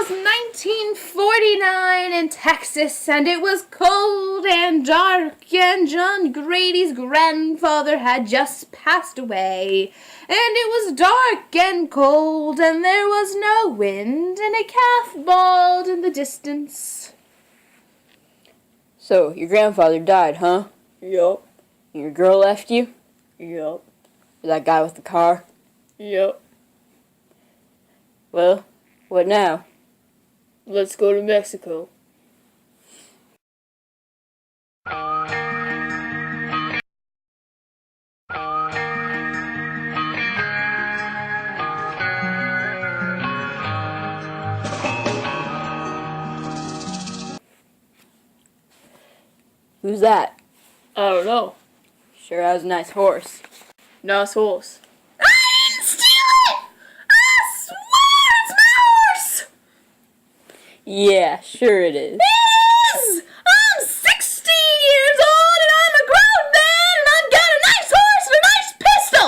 was 1949 in Texas, and it was cold and dark, and John Grady's grandfather had just passed away, and it was dark and cold, and there was no wind, and a calf bawled in the distance. So, your grandfather died, huh? Yup. And your girl left you? Yup. That guy with the car? Yup. Well, what now? Let's go to Mexico. Who's that? I don't know. Sure has a nice horse. Nice horse. I didn't steal it! I swear it's my horse! Yeah, sure it is. It is! I'm 16 years old and I'm a grown man and I've got a nice horse and a nice pistol!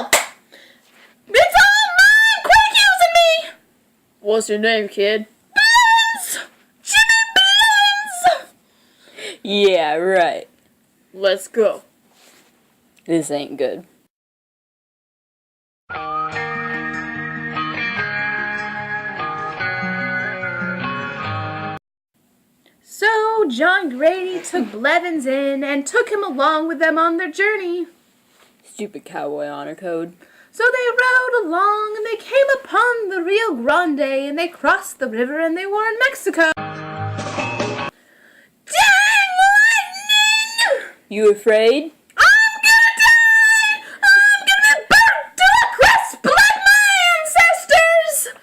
It's all mine! Quit accusing me! What's your name, kid? Blins! Jimmy Blins! Yeah, right. Let's go. This ain't good. So John Grady took Blevins in and took him along with them on their journey. Stupid cowboy honor code. So they rode along and they came upon the Rio Grande and they crossed the river and they were in Mexico. Dang lightning! You afraid? I'm gonna die! I'm gonna be burnt to a crisp like my ancestors!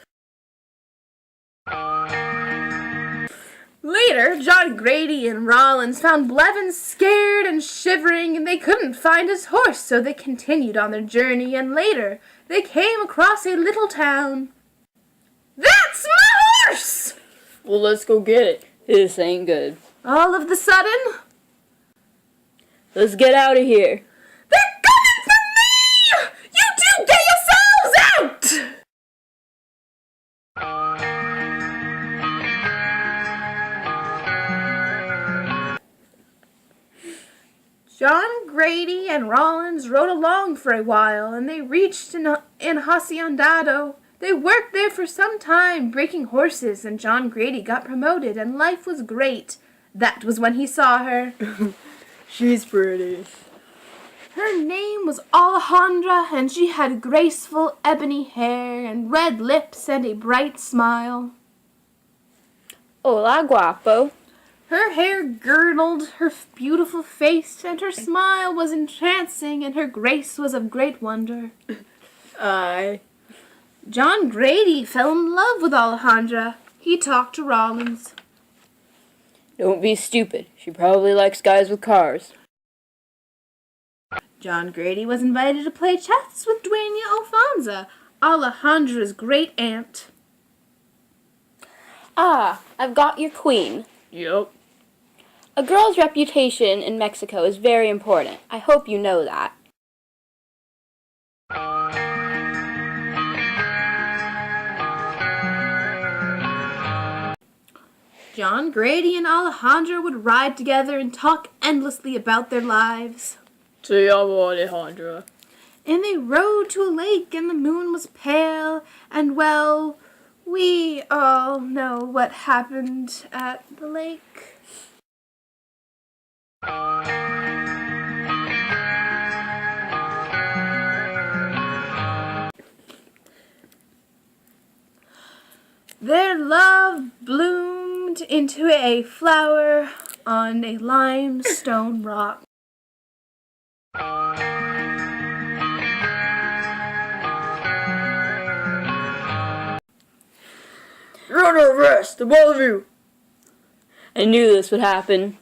Later, John Grady and Rollins found Blevins scared and shivering, and they couldn't find his horse, so they continued on their journey, and later, they came across a little town. That's my horse! Well, let's go get it. This ain't good. All of the sudden, Let's get out of here. they're coming for me! You two get yourselves out! John Grady and Rollins rode along for a while, and they reached in Haciendado. They worked there for some time, breaking horses, and John Grady got promoted, and life was great. That was when he saw her. She's pretty. Her name was Alejandra, and she had graceful ebony hair and red lips and a bright smile. Hola, guapo. Her hair girdled her beautiful face, and her smile was entrancing, and her grace was of great wonder. Aye. John Grady fell in love with Alejandra. He talked to Rollins. Don't be stupid. She probably likes guys with cars. John Grady was invited to play chess with Dueña Alfonso, Alejandra's great aunt. Ah, I've got your queen. Yup. A girl's reputation in Mexico is very important. I hope you know that. John Grady and Alejandra would ride together and talk endlessly about their lives. Te amo, Alejandra. And they rode to a lake, and the moon was pale, and well, we all know what happened at the lake. Their love bloomed into a flower on a limestone rock. You're under arrest, the both of you. I knew this would happen.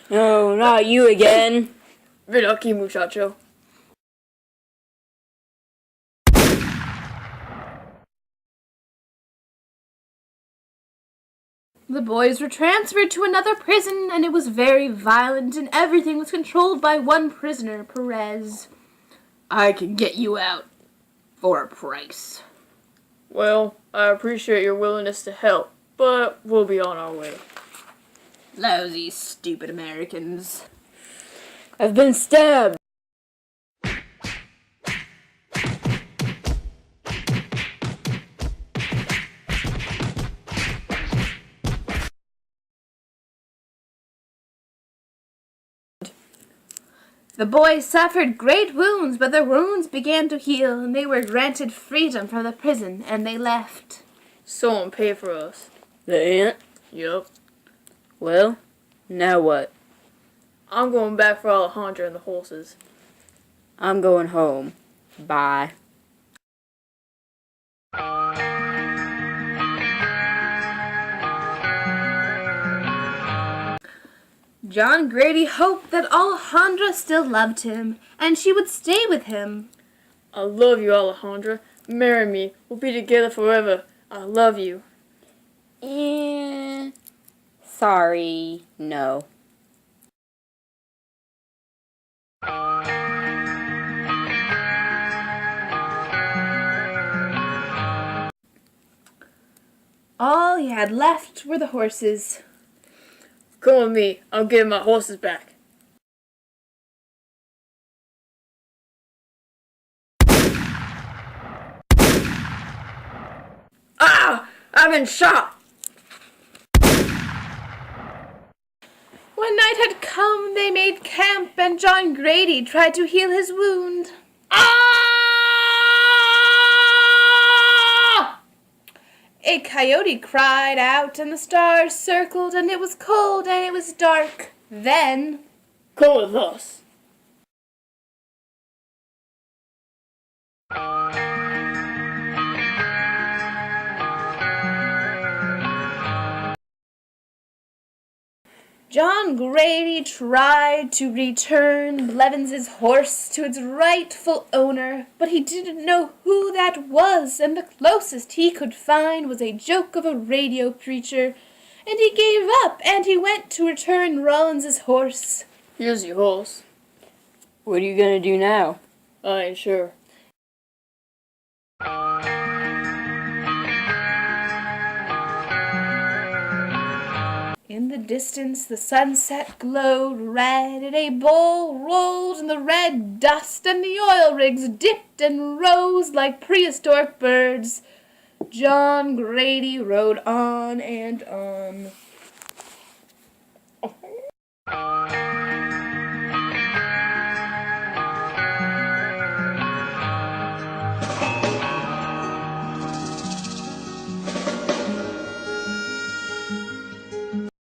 No, not you again. Ven aquí, muchacho. The boys were transferred to another prison, and it was very violent, and everything was controlled by one prisoner, Perez. I can get you out for a price. Well, I appreciate your willingness to help, but we'll be on our way. Lousy, stupid Americans. I've been stabbed. The boys suffered great wounds, but their wounds began to heal, and they were granted freedom from the prison, and they left. Someone paid for us. The aunt? Yup. Well, now what? I'm going back for Alejandra and the horses. I'm going home. Bye. John Grady hoped that Alejandra still loved him, and she would stay with him. I love you, Alejandra. Marry me. We'll be together forever. I love you. Sorry, no. All he had left were the horses. Come with me. I'll give my horses back. Ah! I've been shot! When night had come, they made camp, and John Grady tried to heal his wound. Ah! A coyote cried out, and the stars circled, and it was cold, and it was dark. Then, Come with us. John Grady tried to return Blevins' horse to its rightful owner, but he didn't know who that was, and the closest he could find was a joke of a radio preacher, and he gave up, and he went to return Rollins' horse. Here's your horse. What are you gonna do now? I ain't sure. In the distance the sunset glowed red, and a bowl rolled in the red dust, and the oil rigs dipped and rose like prehistoric birds. John Grady rode on and on.